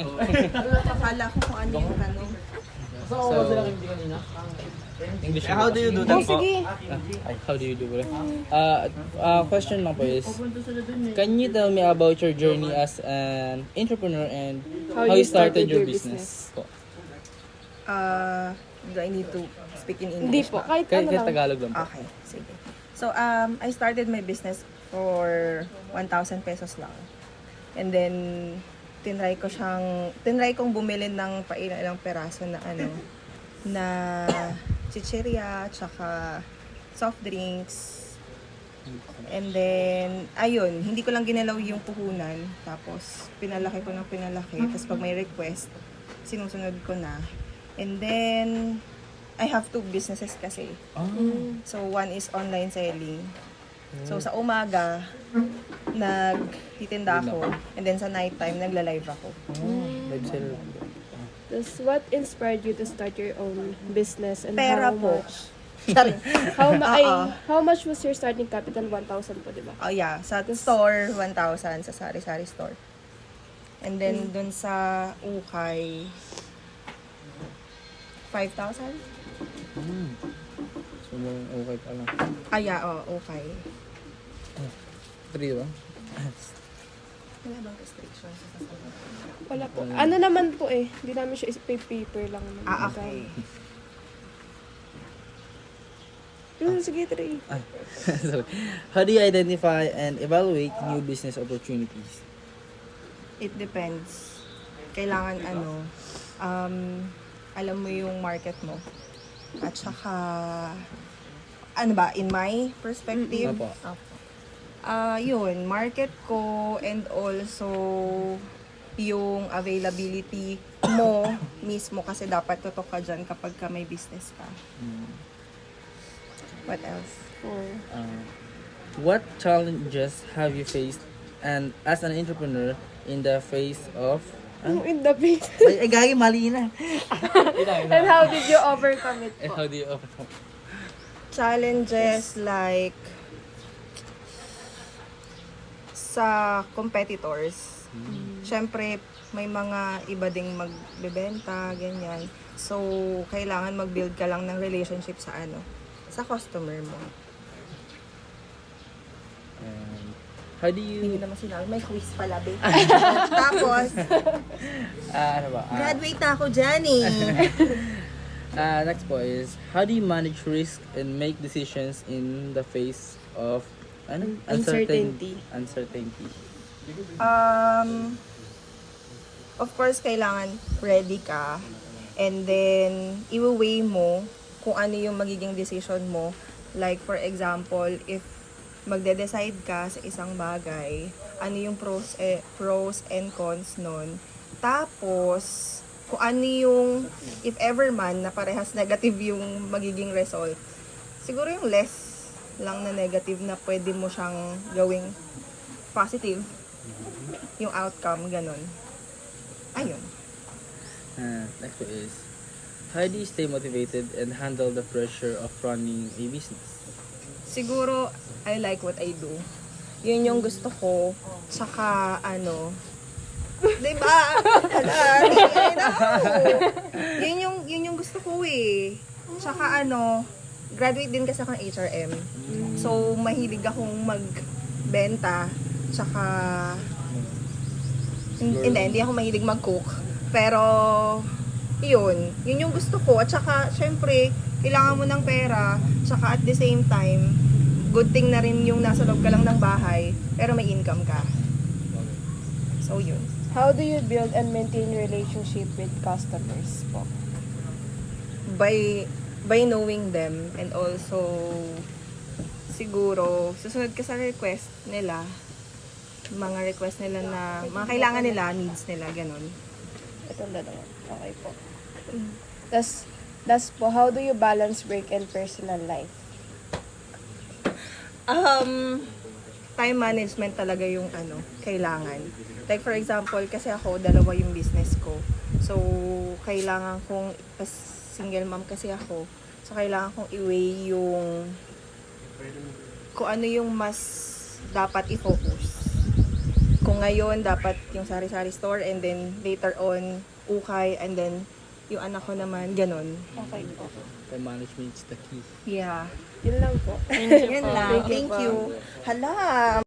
Ay, akala ko kung ano yung tanong. So, English. How do you do that po? sige. How do you do it? Question lang po is, can you tell me about your journey as an entrepreneur and how you started your business? Po? Do I need to speak in Hindi English? po, ba? kahit Kahit ano lang. Tagalog lang po. Okay, sige. So, I started my business for 1,000 pesos lang. And then, tinry kong bumili ng ilang peraso na na chichirya, tsaka soft drinks. And then, ayun, hindi ko lang ginalaw yung puhunan. Tapos, pinalaki ko ng pinalaki. Tapos, pag may request, sinusunod ko na. And then, I have 2 businesses kasi. So, one is online selling. So, sa umaga, nagtitinda ako. And then, sa nighttime, nagla-live ako. Live seller. Tapos, what inspired you to start your own business and Pera how po. much? Sorry. How much was your starting capital? 1,000 po, di ba? Oh, yeah. Sa store, 1,000. Sa sari-sari store. And then, dun sa ukay, 5,000? So, okay pa lang. Okay. 3 ba? Wala bang restrictions sa sasabihin? Wala po. Ano naman po eh. Hindi namin siya paper lang naman. Okay. Sige, Trey. Sorry. How do you identify and evaluate new business opportunities? It depends. Kailangan alam mo yung market mo. At saka, in my perspective, Opo. yun, market ko and also yung availability mo mismo kasi dapat totoo ka dyan kapag ka may business ka. What else? What challenges have you faced and as an entrepreneur in the face of In the face. ay gagi mali na. And how did you overcome it And po? how do you overcome? Challenges like sa competitors. Siyempre, may mga iba ding magbebenta, ganyan. So, kailangan mag-build ka lang ng relationship sa sa customer mo. How do Hindi you naman sinabi, may quiz pala, babe. Tapos, ano ba? graduate na ako dyan eh. Next po is, how do you manage risk and make decisions in the face of Uncertainty. Uncertainty. Of course, kailangan ready ka. And then, i-weigh mo kung ano yung magiging decision mo. Like, for example, if magde-decide ka sa isang bagay, ano yung pros and cons nun. Tapos, kung ano yung, if ever man, na parehas negative yung magiging result, siguro yung less lang na negative na pwede mo siyang gawing positive. Yung outcome, ganun. Ayun. Next one is, how do you stay motivated and handle the pressure of running a business? Siguro, I like what I do. Yun yung gusto ko. Tsaka, diba? Yun yung gusto ko eh. Tsaka graduate din kasi ako ng HRM. So, mahilig akong magbenta. Tsaka, hindi ako mahilig mag-cook. Pero, yun yung gusto ko. At saka, syempre, kailangan mo ng pera. Tsaka at the same time, good thing na rin yung nasa loob ka lang ng bahay, pero may income ka. So, yun. How do you build and maintain relationship with customers po? By knowing them and also siguro susunod ka sa request nila, mga request nila na mga kailangan nila, needs nila, ganun. Itong dalawa. Okay po. Das po, how do you balance work and personal life? Time management talaga yung kailangan. Like for example, kasi ako, dalawa yung business ko. So, kailangan kong, single mom kasi ako, so kailangan kong i-weigh yung kung ano yung mas dapat i-focus. Kung So ngayon, dapat yung sari-sari store and then later on, ukay and then yung anak ko naman, ganun. Okay po. Time management is the key. Yeah. Yun lang po. Yan lang. Thank you Thank po. you. Hala,